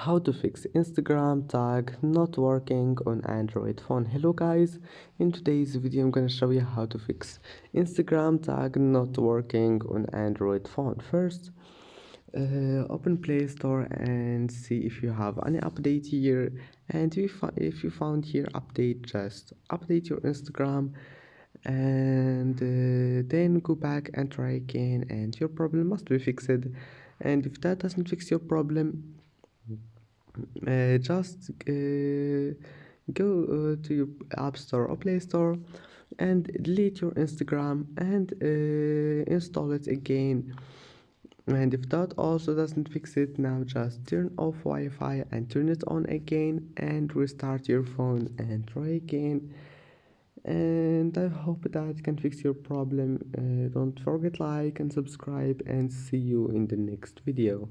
How to fix Instagram tag not working on Android phone. Hello guys, in today's video I'm gonna show you how to fix Instagram tag not working on Android phone. First, open Play Store and see if you have any update here, and if you found here update, just update your Instagram, and then go back and try again, and your problem must be fixed. And if that doesn't fix your problem, just go to your App Store or Play Store and delete your Instagram and install it again. And if that also doesn't fix it, now just turn off Wi-Fi and turn it on again and restart your phone and try again. And I hope that can fix your problem. Don't forget like and subscribe, and see you in the next video.